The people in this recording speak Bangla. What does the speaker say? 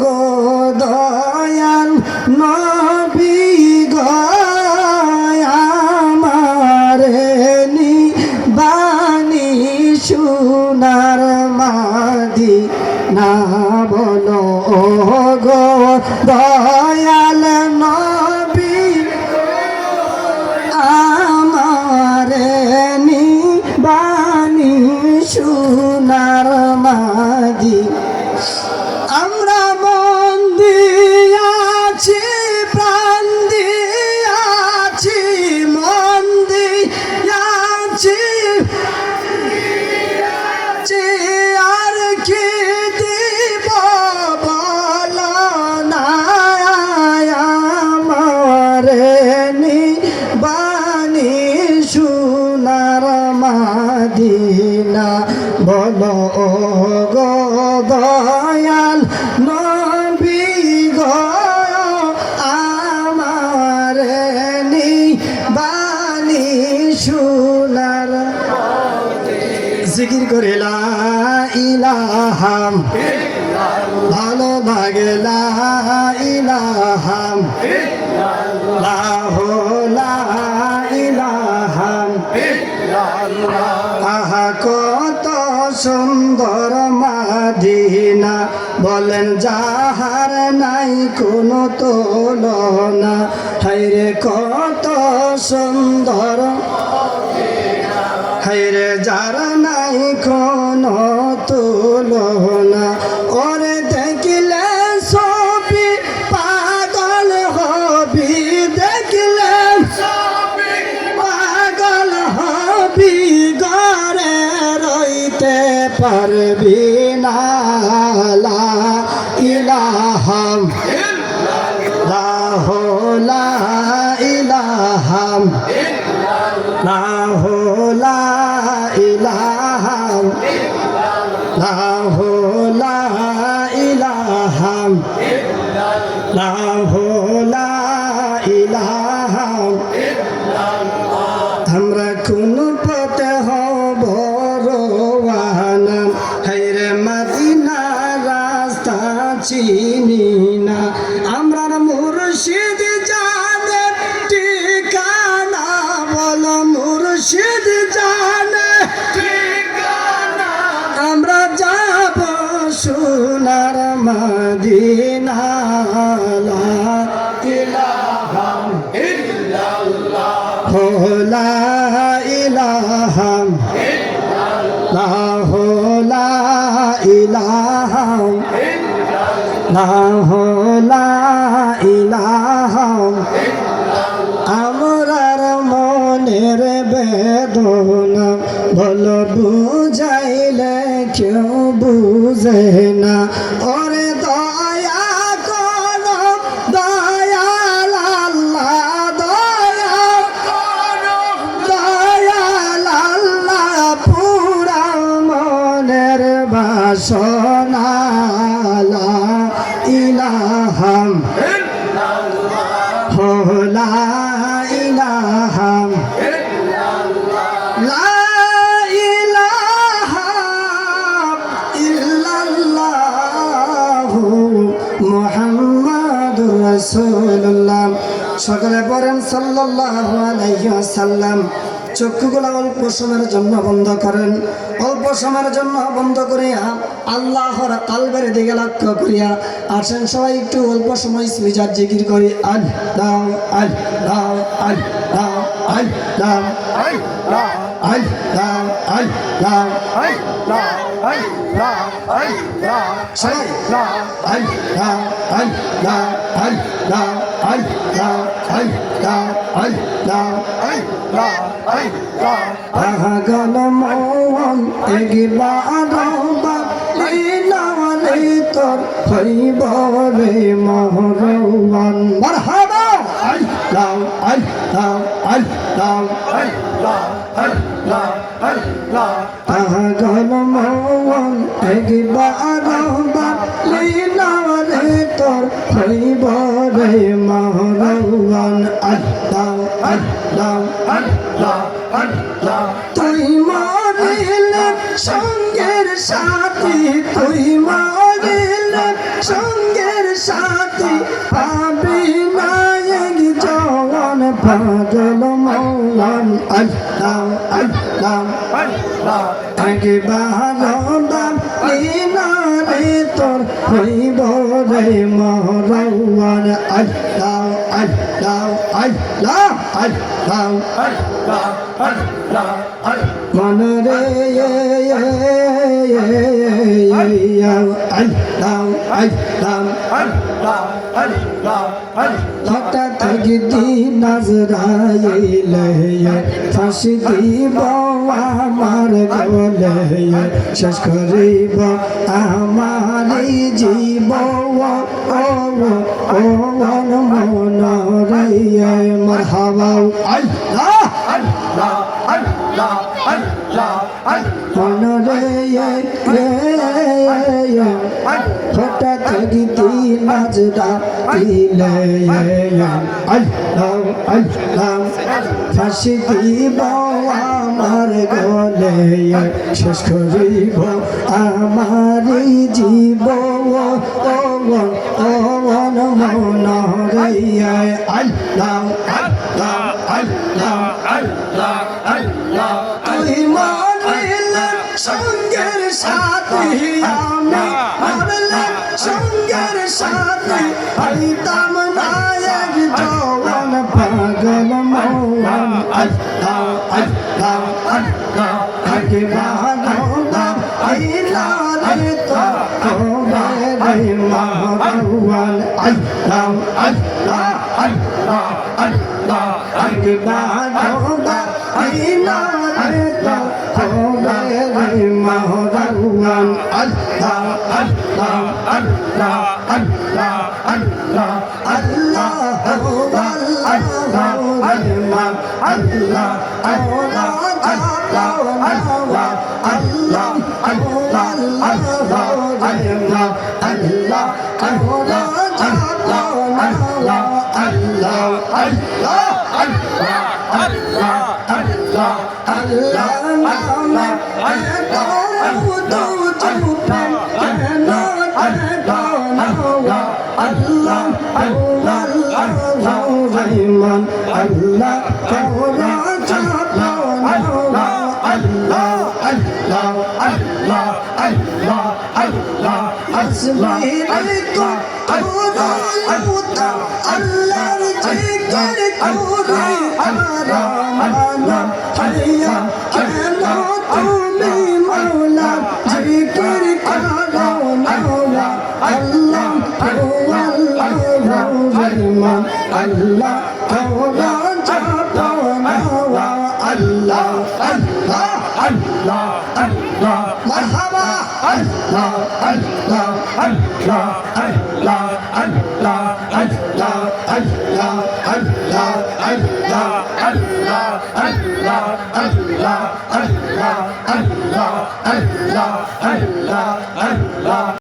গো দয়াল নবী গো আমারে নিবানি সোনার মদিনা বলো গো দয়াল নবী আমারে নিবানি সোনার মদিনা আমরা মন দিয়াছি প্রাণ দিয়াছি মন দিয়াছি আর কি দিব বল না আমারে নিবানি সোনার মদিনা বলো গো দয়াল নবী গো আমারে নিবানি সোনার জিকির করে লা ইলাহা ভালো লাগে লা ইলাহা লা ইলাহা আহা কত সুন্দর মদিনা বলেন যাহার নাই কোনো তুলনা হায়রে কত সুন্দর হায়রে যার নাই কোনো তুলনা ওরে দেখিলে ছবি পাগল হবি দেখিলে পাগল হবি ঘরে রইতে পারবি না লা ইলাহা ইল্লাল্লাহ লা ইলাহা ইল্লাল্লাহ লা ইলাহা ইল্লাল্লাহ লা ইলাহা ইল্লাল্লাহ লা ইলাহা ইল্লাল্লাহ আমরা কোন পথে হব রওয়ানা হায়রে মদিনা রাস্তা চিনি না আমরা মুর্শিদ জানে ঠিকানা বলো মুর্শিদ জানে ঠিকানা আমরা যাব সোনার মদিনা লা ইলাহা ইল্লাল্লাহ লা ইলাহা ইল্লাল্লাহ লা ইলাহা ইল্লাল্লাহ লা ইলাহা আমরার মনের বেদনা বলো বুঝাইলে কেউ বুঝে না ওরে দয়া করো দয়াল আল্লাহ দয়া করো দয়াল আল্লাহ পুরা মনের বাসনা লা ইলাহা ইল্লাল্লাহ লা ইলাহা লা ইলাহা ইল্লাল্লাহ মুহাম্মাদুর রাসূলুল্লাহ সকলে পড়েন সাল্লাল্লাহু আলাইহি ওয়াসাল্লাম চক্ষুগুলো অল্প সময়ের জন্য বন্ধ করেন অল্প সময়ের জন্য বন্ধ করিয়া আল্লাহর কালবের দিকে লক্ষ্য করিয়া আসেন সবাই একটু অল্প সময় সুইজার জিকির করি আল্লাহ আল্লাহ আল্লাহ আল্লাহ আল্লাহ আল্লাহ আল্লাহ আল্লাহ আল্লাহ আল্লাহ সবাই আল্লাহ আল্লাহ আল্লাহ আল্লাহ আল্লাহ আল্লাহ আল্লাহ আল্লাহ পাগল মন একবার বালিনালে তোর হইব রে মহরওয়ান মারহাবা আল্লাহ আল্লাহ আল্লাহ আল্লাহ আল্লাহ আল্লাহ পাগল মন একবার বালিনালে তোর হইব রে মহরওয়ান আল্লাহ আল্লাহ আল্লাহ আল্লাহ তুই মরিলে সঙ্গের সাথী তুই মরিলে সঙ্গের সাথী পাবি না এক জওয়ান পাগল মৌলান আল্লাহ আল্লাহ আল্লাহ একবার দাম নিনারে তোর হইব রে মহরওয়ান আল্লাহ আল্লাহ আল্লাহ আল্লাহ আল্লাহ আল্লাহ আল্লাহ মনরে আল্লাহ আল্লাহ আল্লাহ আল্লাহ হঠাৎ গিদি নজরাইলে ফাঁসি দিব আমার গলে শেষ করিব আমারি জীব ও মন রে মারহাবা আল্লাহ আল্লাহ আল্লাহ আল্লাহ মন রে হঠাৎ গিদি নজরাইলে আল্লাহ আল্লাহ ফাঁসি দিব আমার গলে শেষ করিব আমার জীব মন রে আল্লাহ আল্লাহ আল্লাহ আল্লাহ আল্লাহ তুই মরলে সঙ্গের সাথী আমি মরলে সঙ্গের সাথী হইতাম না এক জওয়ান পাগল মৌলান আল্লাহ আল্লাহ আল্লাহ আগে বাহাদা আইলা রে তো কবে রে মহরওয়ান আল্লাহ আল্লাহ আল্লাহ আল্লাহ আগে বাহাদা আইলা রে তো কবে রে মহরওয়ান আল্লাহ আল্লাহ আল্লাহ আল্লাহ আল্লাহ আল্লাহ আল্লাহ